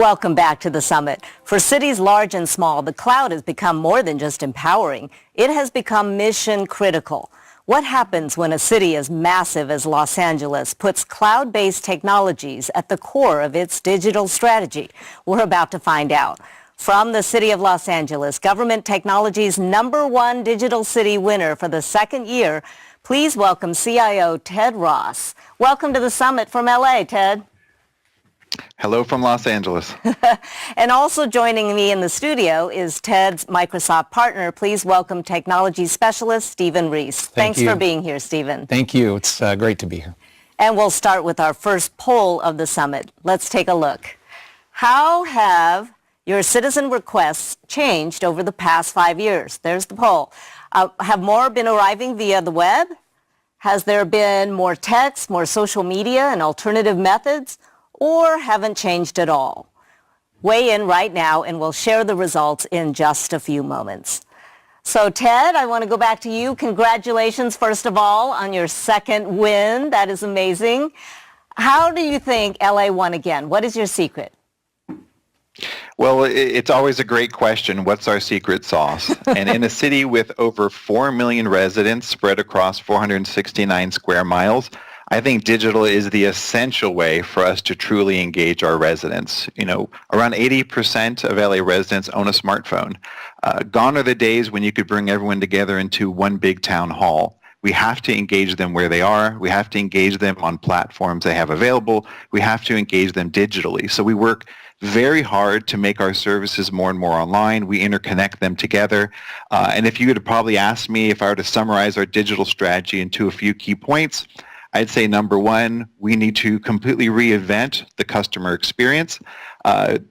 Welcome back to the summit. For cities large and small, the cloud has become more than just empowering. It has become mission critical. What happens when a city as massive as Los Angeles puts cloud-based technologies at the core of its digital strategy? We're about to find out. From the City of Los Angeles, Government Technology's #1 digital city winner for the second year, please welcome CIO Ted Ross. Welcome to the summit from LA, Ted. Hello from Los Angeles. And also joining me in the studio is Ted's Microsoft partner. Please welcome technology specialist Stephen Reese. Thanks for being here, Stephen. Thank you. It's great to be here. And we'll start with our first poll of the summit. Let's take a look. How have your citizen requests changed over the past 5 years? There's the poll. Have more been arriving via the web? Has there been more text, more social media, and alternative methods? Or haven't changed at all? Weigh in right now and we'll share the results in just a few moments. So Ted, I want to go back to you. Congratulations, first of all, on your second win. That is amazing. How do you think LA won again? What is your secret? Well, it's always a great question. What's our secret sauce? And in a city with over 4 million residents spread across 469 square miles, I think digital is the essential way for us to truly engage our residents. You know, around 80% of LA residents own a smartphone. Gone are the days when you could bring everyone together into one big town hall. We have to engage them where they are. We have to engage them on platforms they have available. We have to engage them digitally. So we work very hard to make our services more and more online. We interconnect them together. And if you would have probably asked me if I were to summarize our digital strategy into a few key points, I'd say #1, we need to completely reinvent the customer experience.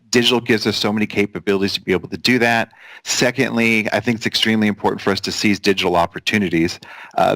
Digital gives us so many capabilities to be able to do that. Secondly, I think it's extremely important for us to seize digital opportunities.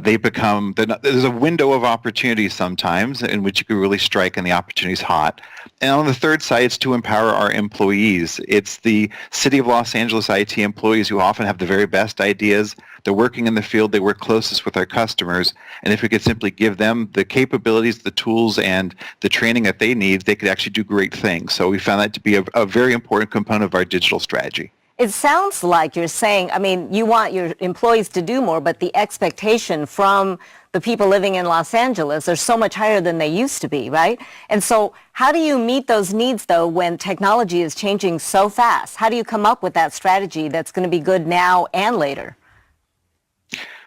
There's a window of opportunity sometimes in which you can really strike and the opportunity's hot. And on the third side, it's to empower our employees. It's the City of Los Angeles IT employees who often have the very best ideas. They're working in the field. They work closest with our customers. And if we could simply give them the capabilities, the tools, and the training that they need, they could actually do great things. So we found that to be a very important component of our digital strategy. It sounds like you're saying, I mean, you want your employees to do more, but the expectation from the people living in Los Angeles are so much higher than they used to be, right? And so how do you meet those needs, though, when technology is changing so fast? How do you come up with that strategy that's going to be good now and later?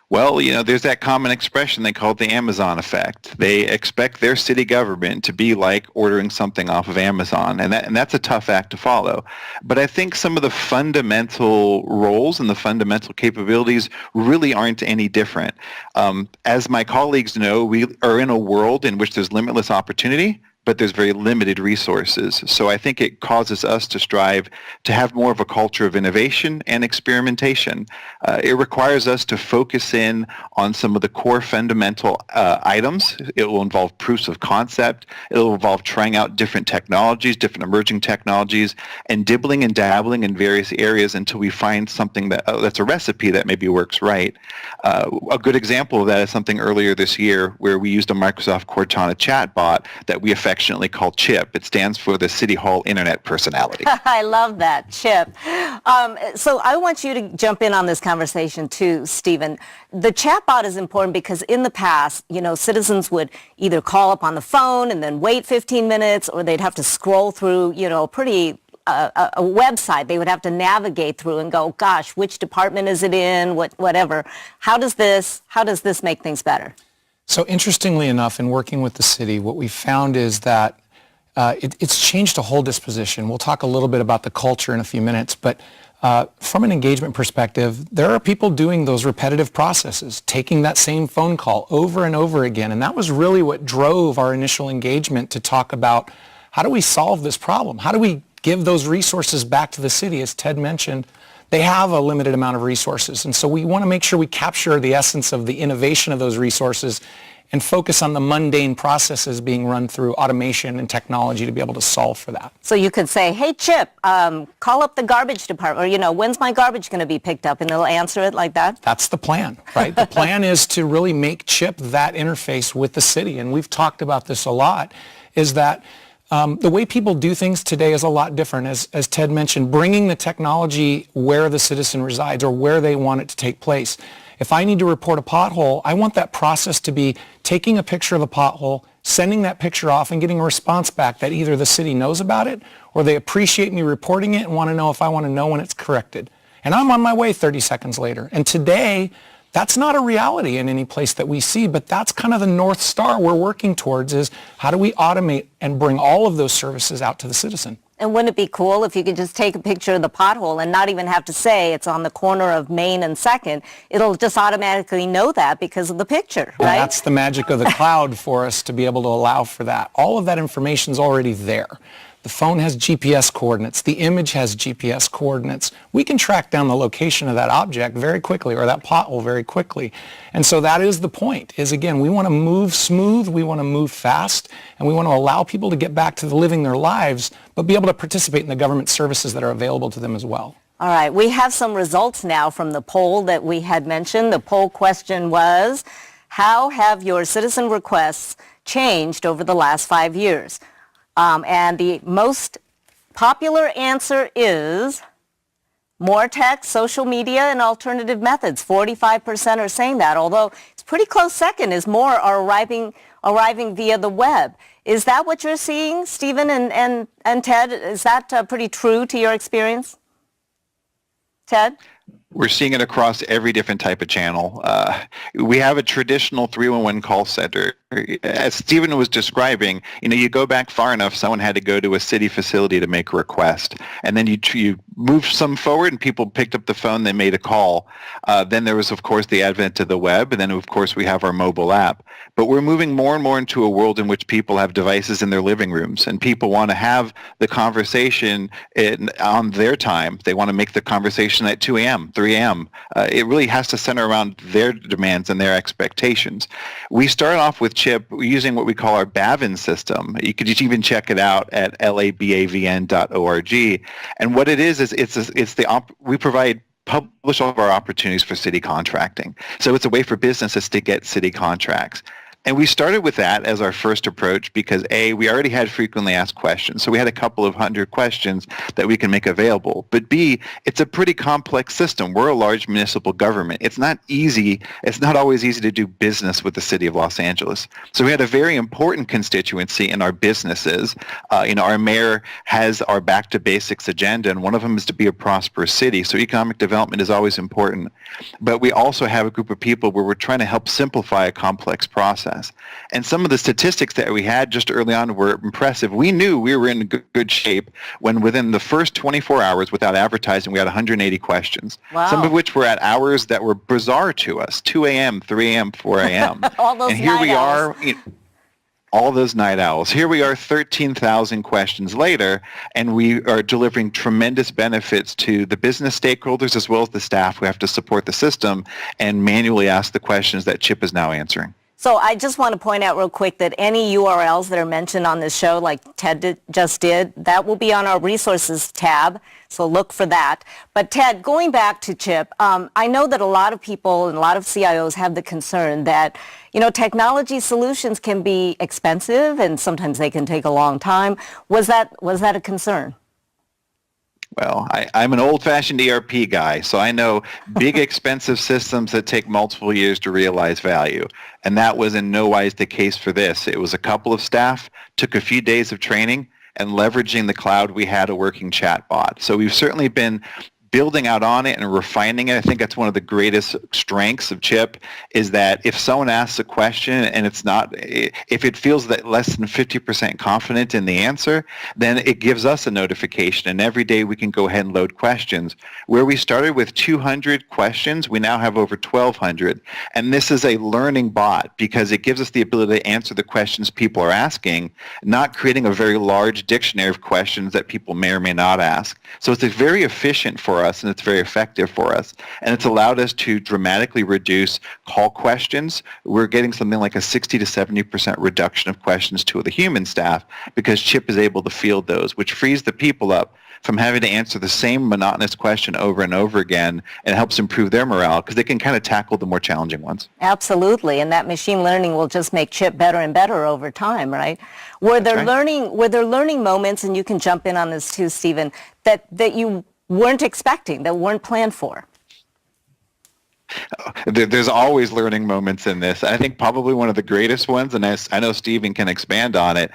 Well, you know, there's that common expression they call it the Amazon effect. They expect their city government to be like ordering something off of Amazon, and that's a tough act to follow. But I think some of the fundamental roles and the fundamental capabilities really aren't any different. As my colleagues know, we are in a world in which there's limitless opportunity, but there's very limited resources. So I think it causes us to strive to have more of a culture of innovation and experimentation. It requires us to focus in on some of the core fundamental items. It will involve proofs of concept. It will involve trying out different technologies, different emerging technologies, and dibbling and dabbling in various areas until we find something that's a recipe that maybe works right. A good example of that is something earlier this year where we used a Microsoft Cortana chatbot that we affectionately call CHIP. It stands for the City Hall Internet Personality. I love that, CHIP. So I want you to jump in on this conversation too, Stephen. The chatbot is important because in the past, you know, citizens would either call up on the phone and then wait 15 minutes, or they'd have to scroll through, you know, a website they would have to navigate through and go, gosh, which department is it in, whatever. How does this make things better? So interestingly enough, in working with the city, what we found is that it's changed a whole disposition. We'll talk a little bit about the culture in a few minutes, but from an engagement perspective, there are people doing those repetitive processes, taking that same phone call over and over again, and that was really what drove our initial engagement to talk about how do we solve this problem? How do we give those resources back to the city? As Ted mentioned, they have a limited amount of resources, and so we want to make sure we capture the essence of the innovation of those resources and focus on the mundane processes being run through automation and technology to be able to solve for that. So you could say, hey, Chip, call up the garbage department, or, you know, when's my garbage going to be picked up? And it'll answer it like that? That's the plan, right? The plan is to really make Chip that interface with the city, and we've talked about this a lot, is that The way people do things today is a lot different. As Ted mentioned, bringing the technology where the citizen resides or where they want it to take place. If I need to report a pothole, I want that process to be taking a picture of the pothole, sending that picture off, and getting a response back that either the city knows about it or they appreciate me reporting it and want to know if I want to know when it's corrected. And I'm on my way 30 seconds later. And today, that's not a reality in any place that we see, but that's kind of the North Star we're working towards, is how do we automate and bring all of those services out to the citizen? And wouldn't it be cool if you could just take a picture of the pothole and not even have to say it's on the corner of Main and 2nd? It'll just automatically know that because of the picture, Well, right? that's the magic of the cloud for us to be able to allow for that. All of that information is already there. The phone has GPS coordinates. The image has GPS coordinates. We can track down the location of that object very quickly, or that pothole very quickly. And so that is the point, is again, we want to move smooth, we want to move fast, and we want to allow people to get back to living their lives, but be able to participate in the government services that are available to them as well. All right, we have some results now from the poll that we had mentioned. The poll question was, how have your citizen requests changed over the last 5 years? And the most popular answer is more text, social media, and alternative methods. 45% are saying that, although it's pretty close second is more are arriving via the web. Is that what you're seeing, Stephen and Ted? Is that pretty true to your experience? Ted? We're seeing it across every different type of channel. We have a traditional 311 call center. As Stephen was describing, you go back far enough, someone had to go to a city facility to make a request. And then you moved some forward and people picked up the phone, they made a call. Then there was, of course, the advent of the web. And then, of course, we have our mobile app. But we're moving more and more into a world in which people have devices in their living rooms and people want to have the conversation on their time. They want to make the conversation at 2 a.m., 3 a.m. It really has to center around their demands and their expectations. We start off with Chip using what we call our BAVN system. You could even check it out at labavn.org. And what it is we publish all of our opportunities for city contracting. So it's a way for businesses to get city contracts. And we started with that as our first approach because A, we already had frequently asked questions. So we had a couple of hundred questions that we can make available. But B, it's a pretty complex system. We're a large municipal government. It's not easy. It's not always easy to do business with the city of Los Angeles. So we had a very important constituency in our businesses. Our mayor has our back to basics agenda, and one of them is to be a prosperous city. So economic development is always important. But we also have a group of people where we're trying to help simplify a complex process. And some of the statistics that we had just early on were impressive. We knew we were in good shape when within the first 24 hours without advertising, we had 180 questions. Wow. Some of which were at hours that were bizarre to us, 2 a.m., 3 a.m., 4 a.m. All those and here night we owls. are. All those night owls. Here we are 13,000 questions later, and we are delivering tremendous benefits to the business stakeholders as well as the staff who have to support the system and manually ask the questions that Chip is now answering. So I just want to point out real quick that any URLs that are mentioned on this show, like Ted just did, that will be on our resources tab. So look for that. But Ted, going back to Chip, I know that a lot of people and a lot of CIOs have the concern that, technology solutions can be expensive and sometimes they can take a long time. Was that a concern? Well, I'm an old-fashioned ERP guy, so I know big, expensive systems that take multiple years to realize value. And that was in no wise the case for this. It was a couple of staff, took a few days of training, and leveraging the cloud, we had a working chatbot. So we've certainly been building out on it and refining it. I think that's one of the greatest strengths of Chip is that if someone asks a question and if it feels that less than 50% confident in the answer, then it gives us a notification. And every day we can go ahead and load questions. Where we started with 200 questions, we now have over 1,200. And this is a learning bot because it gives us the ability to answer the questions people are asking, not creating a very large dictionary of questions that people may or may not ask. So it's very efficient for us and it's very effective for us. And it's allowed us to dramatically reduce call questions. We're getting something like a 60 to 70% reduction of questions to the human staff because Chip is able to field those, which frees the people up from having to answer the same monotonous question over and over again, and it helps improve their morale because they can kind of tackle the more challenging ones. Absolutely, and that machine learning will just make Chip better and better over time, right? Were there learning moments, and you can jump in on this too, Stephen, that you weren't expecting, that weren't planned for? There's always learning moments in this. I think probably one of the greatest ones, and I know Stephen can expand on it,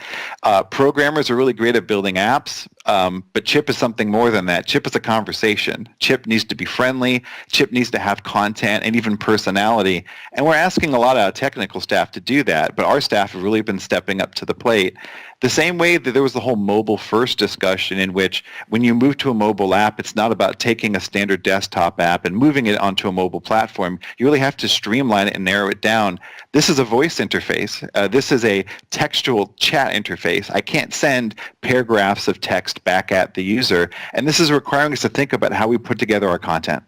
programmers are really great at building apps, but Chip is something more than that. Chip is a conversation. Chip needs to be friendly. Chip needs to have content and even personality. And we're asking a lot of our technical staff to do that, but our staff have really been stepping up to the plate. The same way that there was the whole mobile first discussion in which when you move to a mobile app, it's not about taking a standard desktop app and moving it onto a mobile platform. You really have to streamline it and narrow it down. This is a voice interface. This is a textual chat interface. I can't send paragraphs of text back at the user. And this is requiring us to think about how we put together our content.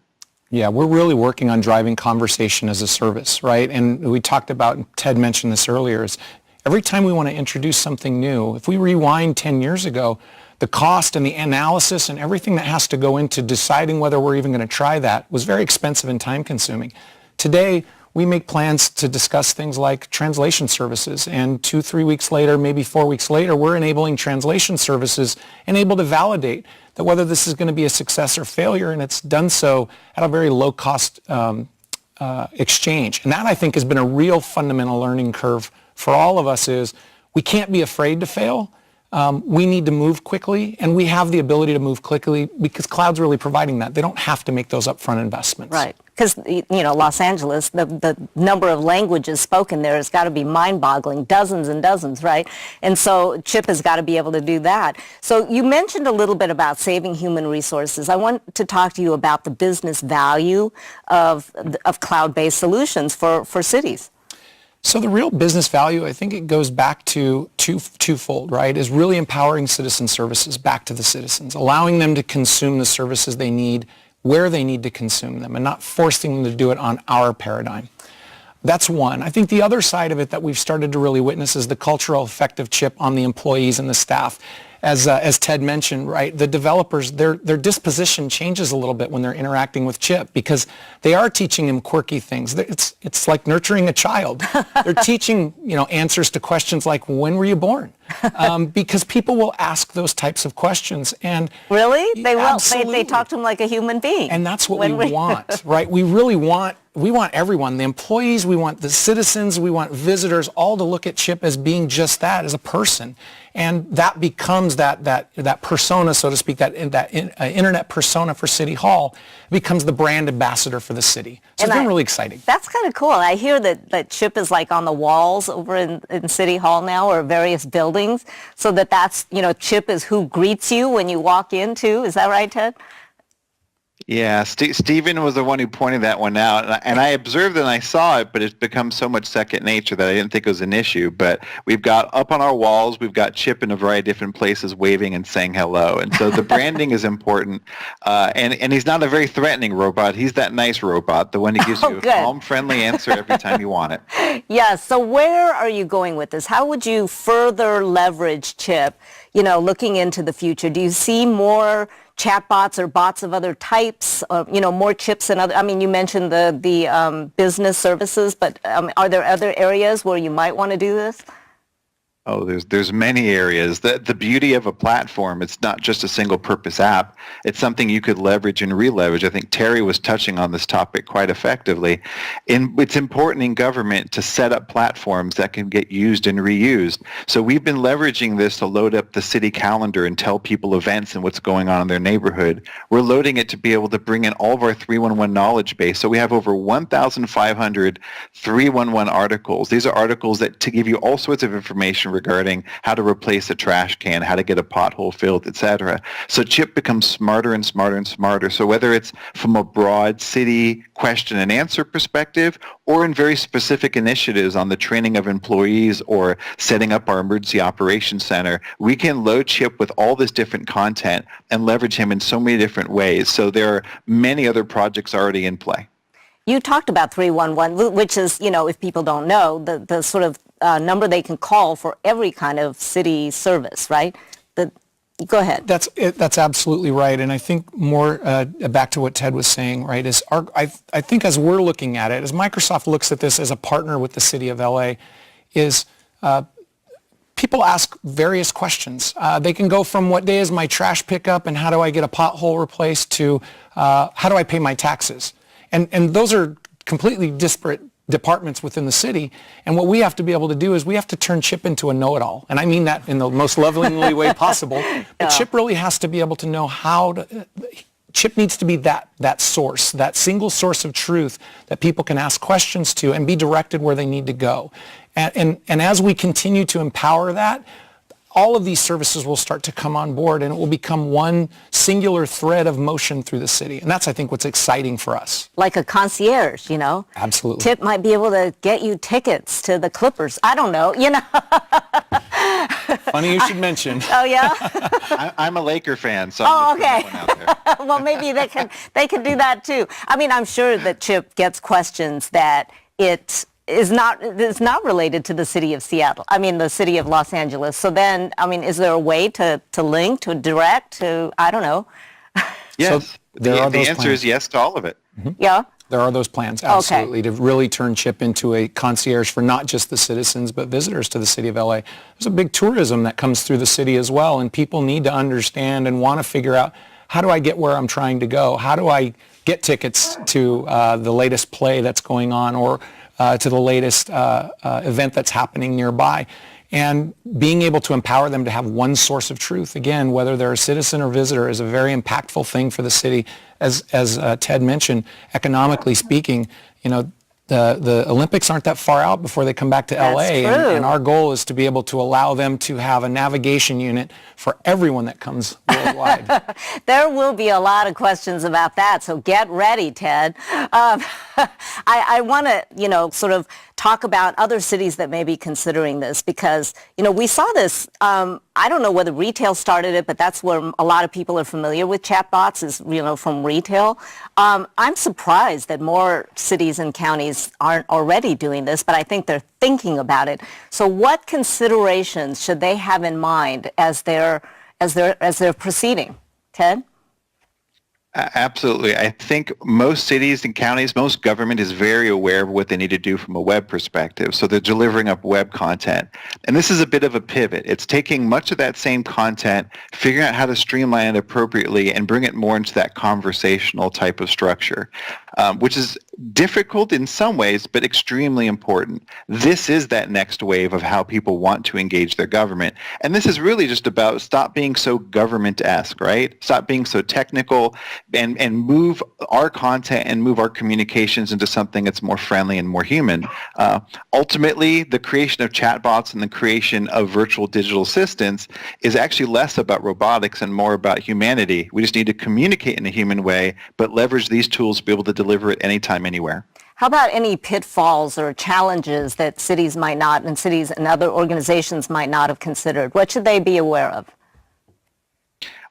Yeah, we're really working on driving conversation as a service, right? And we talked about, and Ted mentioned this earlier, is every time we want to introduce something new, if we rewind 10 years ago, the cost and the analysis and everything that has to go into deciding whether we're even going to try that was very expensive and time consuming. Today, we make plans to discuss things like translation services, and 2-3 weeks later, maybe 4 weeks later, we're enabling translation services and able to validate that whether this is going to be a success or failure, and it's done so at a very low cost exchange. And that, I think, has been a real fundamental learning curve for all of us. Is we can't be afraid to fail. We need to move quickly, and we have the ability to move quickly because cloud's really providing that. They don't have to make those upfront investments. Right, because, Los Angeles, the number of languages spoken there has got to be mind-boggling, dozens and dozens, right? And so Chip has got to be able to do that. So you mentioned a little bit about saving human resources. I want to talk to you about the business value of cloud-based solutions for cities. So the real business value, I think it goes back to twofold, right, is really empowering citizen services back to the citizens, allowing them to consume the services they need where they need to consume them and not forcing them to do it on our paradigm. That's one. I think the other side of it that we've started to really witness is the cultural effect of Chip on the employees and the staff. As Ted mentioned, right, the developers, their disposition changes a little bit when they're interacting with Chip because they are teaching him quirky things. It's like nurturing a child. They're teaching, answers to questions like, when were you born? Because people will ask those types of questions. And really? They will. Absolutely. They talk to him like a human being. And that's what we want, right? We really want everyone, the employees, we want the citizens, we want visitors, all to look at Chip as being just that, as a person. And that becomes that persona, so to speak, that internet persona for City Hall becomes the brand ambassador for the city. So it's been really exciting. That's kind of cool. I hear that Chip is like on the walls over in City Hall now, or various buildings, so that's, Chip is who greets you when you walk in too. Is that right, Ted? Yeah, Stephen was the one who pointed that one out, and I observed it and I saw it, but it's become so much second nature that I didn't think it was an issue. But we've got up on our walls, we've got Chip in a variety of different places waving and saying hello, and so the branding is important. And he's not a very threatening robot. He's that nice robot, the one who gives you a calm, friendly answer every time you want it. Yeah, so where are you going with this? How would you further leverage Chip, looking into the future? Do you see more chatbots or bots of other types, more chips and other, you mentioned the business services, but are there other areas where you might want to do this? Oh, there's many areas. The beauty of a platform, it's not just a single purpose app. It's something you could leverage and re-leverage. I think Terry was touching on this topic quite effectively. It's important in government to set up platforms that can get used and reused. So we've been leveraging this to load up the city calendar and tell people events and what's going on in their neighborhood. We're loading it to be able to bring in all of our 311 knowledge base. So we have over 1,500 311 articles. These are articles that to give you all sorts of information regarding how to replace a trash can, how to get a pothole filled, etc. So Chip becomes smarter and smarter and smarter. So whether it's from a broad city question and answer perspective or in very specific initiatives on the training of employees or setting up our emergency operations center, we can load Chip with all this different content and leverage him in so many different ways. So there are many other projects already in play. You talked about 311, which is, if people don't know, the sort of number they can call for every kind of city service, right? Go ahead. That's absolutely right. And I think more back to what Ted was saying, right, is I think as we're looking at it, as Microsoft looks at this as a partner with the city of LA, is people ask various questions. They can go from what day is my trash pickup and how do I get a pothole replaced to how do I pay my taxes? And those are completely disparate departments within the city. And what we have to be able to do is we have to turn Chip into a know-it-all. And I mean that in the most lovingly way possible. But Chip really has to be able to know how to... Chip needs to be that source, that single source of truth that people can ask questions to and be directed where they need to go. And as we continue to empower that, all of these services will start to come on board and it will become one singular thread of motion through the city. And that's, I think, what's exciting for us. Like a concierge, you know? Absolutely. Chip might be able to get you tickets to the Clippers. I don't know, you know? Funny you should mention. Oh, yeah? I'm a Laker fan, so Oh, I'm just okay. putting one out there. Well, maybe they can do that too. I mean, I'm sure that Chip gets questions that it's not related to the city of Seattle. I mean, the city of Los Angeles. So then, I mean, is there a way to link, to direct, to, I don't know. Yes. So the answer is yes to all of it. Mm-hmm. Yeah? There are those plans, absolutely, to really turn Chip into a concierge for not just the citizens, but visitors to the city of LA. There's a big tourism that comes through the city as well, and people need to understand and want to figure out, how do I get where I'm trying to go? How do I get tickets to the latest play that's going on, or to the latest event that's happening nearby? And being able to empower them to have one source of truth, again, whether they're a citizen or visitor, is a very impactful thing for the city. As Ted mentioned, economically speaking, you know, the Olympics aren't that far out before they come back to That's LA. true. And our goal is to be able to allow them to have a navigation unit for everyone that comes worldwide. There will be a lot of questions about that, so get ready, Ted. I want to, you know, sort of talk about other cities that may be considering this, because, you know, we saw this, I don't know whether retail started it, but that's where a lot of people are familiar with chatbots, is, you know, from retail. I'm surprised that more cities and counties aren't already doing this, but I think they're thinking about it. So what considerations should they have in mind as they're proceeding? Ted? Absolutely. I think most cities and counties, most government is very aware of what they need to do from a web perspective. So they're delivering up web content. And this is a bit of a pivot. It's taking much of that same content, figuring out how to streamline it appropriately and bring it more into that conversational type of structure, which is difficult in some ways, but extremely important. This is that next wave of how people want to engage their government. And this is really just about stop being so government-esque, right? Stop being so technical, and move our content and move our communications into something that's more friendly and more human. Ultimately, the creation of chatbots and the creation of virtual digital assistants is actually less about robotics and more about humanity. We just need to communicate in a human way, but leverage these tools to be able to deliver it anytime, anywhere. How about any pitfalls or challenges that cities might not, and cities and other organizations might not have considered? What should they be aware of?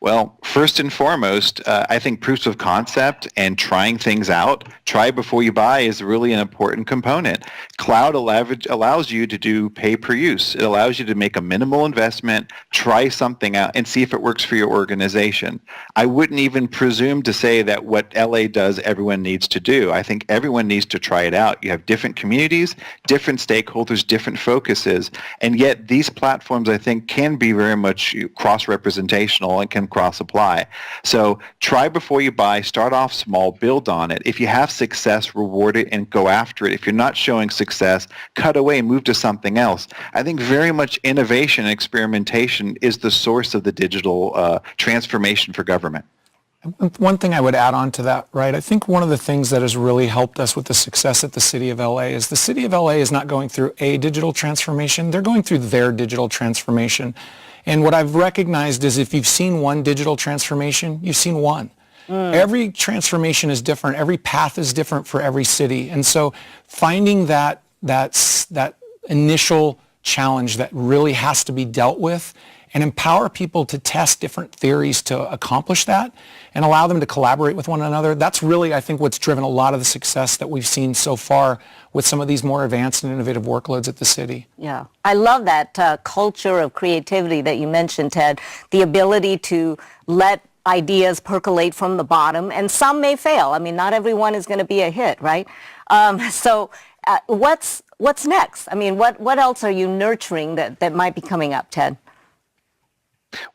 Well, first and foremost, I think proofs of concept and trying things out, try before you buy, is really an important component. Cloud allows you to do pay per use. It allows you to make a minimal investment, try something out, and see if it works for your organization. I wouldn't even presume to say that what LA does, everyone needs to do. I think everyone needs to try it out. You have different communities, different stakeholders, different focuses, and yet these platforms, I think, can be very much cross-representational and can cross-apply. So try before you buy, start off small, build on it. If you have success, reward it and go after it. If you're not showing success, cut away, move to something else. I think very much innovation and experimentation is the source of the digital transformation for government. One thing I would add on to that, right? I think one of the things that has really helped us with the success at the City of LA is the City of LA is not going through a digital transformation. They're going through their digital transformation. And what I've recognized is if you've seen one digital transformation, you've seen one. Every transformation is different. Every path is different for every city. And so finding that initial challenge that really has to be dealt with and empower people to test different theories to accomplish that and allow them to collaborate with one another. That's really, I think, what's driven a lot of the success that we've seen so far with some of these more advanced and innovative workloads at the city. Yeah, I love that culture of creativity that you mentioned, Ted, the ability to let ideas percolate from the bottom, and some may fail. I mean, not everyone is going to be a hit, right? What's next? I mean, what else are you nurturing that might be coming up, Ted?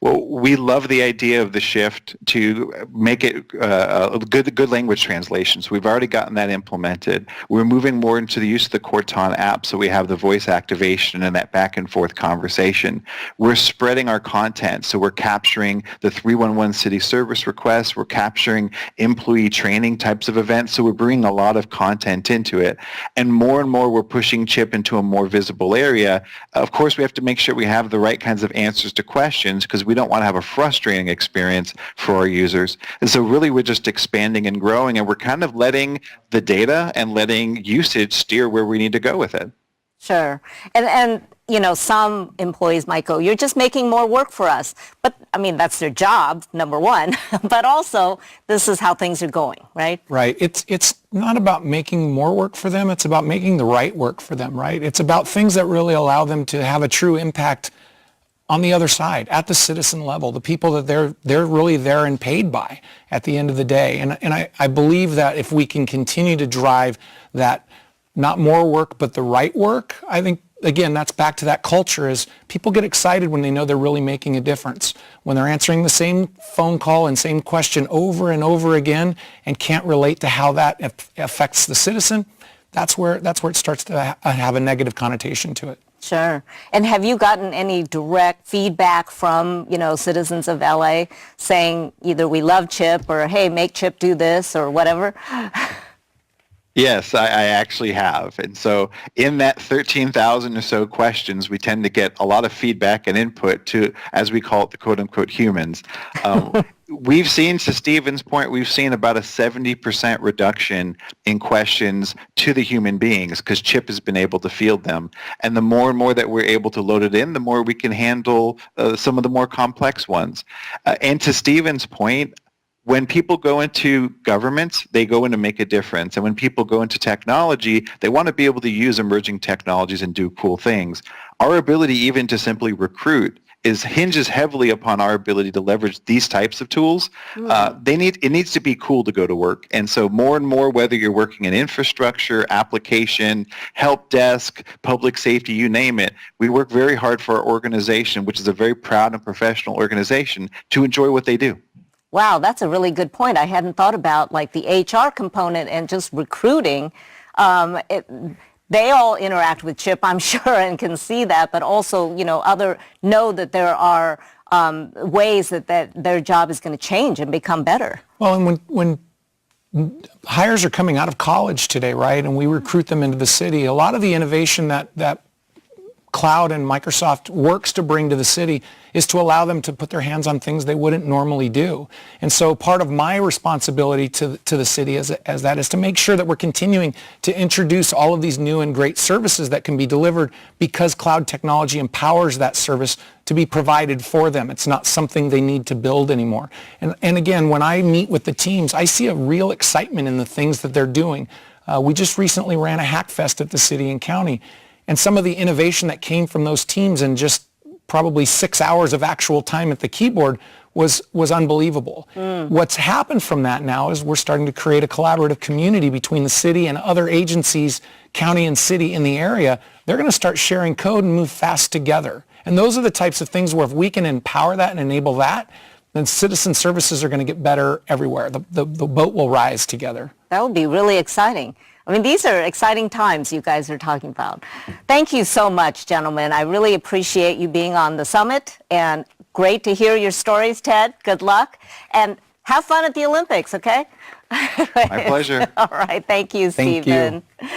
Well, we love the idea of the shift to make it good language translations. We've already gotten that implemented. We're moving more into the use of the Cortana app, so we have the voice activation and that back and forth conversation. We're spreading our content, so we're capturing the 311 city service requests. We're capturing employee training types of events, so we're bringing a lot of content into it. And more we're pushing CHIP into a more visible area. Of course, we have to make sure we have the right kinds of answers to questions, because we don't want to have a frustrating experience for our users. And so really we're just expanding and growing, and we're kind of letting the data and letting usage steer where we need to go with it. Sure. And you know, some employees might go, you're just making more work for us. But I mean, that's their job, number one. But also, this is how things are going, right? Right. It's not about making more work for them. It's about making the right work for them, right? It's about things that really allow them to have a true impact on the other side, at the citizen level, the people that they're really there and paid by at the end of the day. And I believe that if we can continue to drive that, not more work, but the right work, I think, again, that's back to that culture, is people get excited when they know they're really making a difference. When they're answering the same phone call and same question over and over again and can't relate to how that affects the citizen, that's where it starts to have a negative connotation to it. Sure. And have you gotten any direct feedback from, you know, citizens of LA saying either we love CHIP or, hey, make CHIP do this or whatever? Yes, I actually have. And so in that 13,000 or so questions, we tend to get a lot of feedback and input to, as we call it, the quote-unquote humans. We've seen, to Stephen's point, we've seen about a 70% reduction in questions to the human beings because CHIP has been able to field them. And the more and more that we're able to load it in, the more we can handle some of the more complex ones. And to Stephen's point, when people go into governments, they go in to make a difference. And when people go into technology, they want to be able to use emerging technologies and do cool things. Our ability even to simply recruit hinges heavily upon our ability to leverage these types of tools. It needs to be cool to go to work. And so more and more, whether you're working in infrastructure, application, help desk, public safety, you name it, we work very hard for our organization, which is a very proud and professional organization, to enjoy what they do. Wow, that's a really good point. I hadn't thought about like the HR component and just recruiting. They all interact with CHIP, I'm sure, and can see that, but also, you know, know that there are ways that their job is going to change and become better. Well, and when hires are coming out of college today, right, and we recruit them into the city, a lot of the innovation that Cloud and Microsoft works to bring to the city is to allow them to put their hands on things they wouldn't normally do. And so part of my responsibility to the city as that is to make sure that we're continuing to introduce all of these new and great services that can be delivered because cloud technology empowers that service to be provided for them. It's not something they need to build anymore. And again, when I meet with the teams, I see a real excitement in the things that they're doing. We just recently ran a hack fest at the city and county. And some of the innovation that came from those teams in just probably 6 hours of actual time at the keyboard was unbelievable. What's happened from that now is we're starting to create a collaborative community between the city and other agencies, county and city in the area. They're going to start sharing code and move fast together. And those are the types of things where if we can empower that and enable that, then citizen services are going to get better everywhere. The boat will rise together. That would be really exciting. I mean, these are exciting times you guys are talking about. Thank you so much, gentlemen. I really appreciate you being on the summit, and great to hear your stories, Ted. Good luck, and have fun at the Olympics, okay? My pleasure. All right. Thank you, Stephen. Thank you.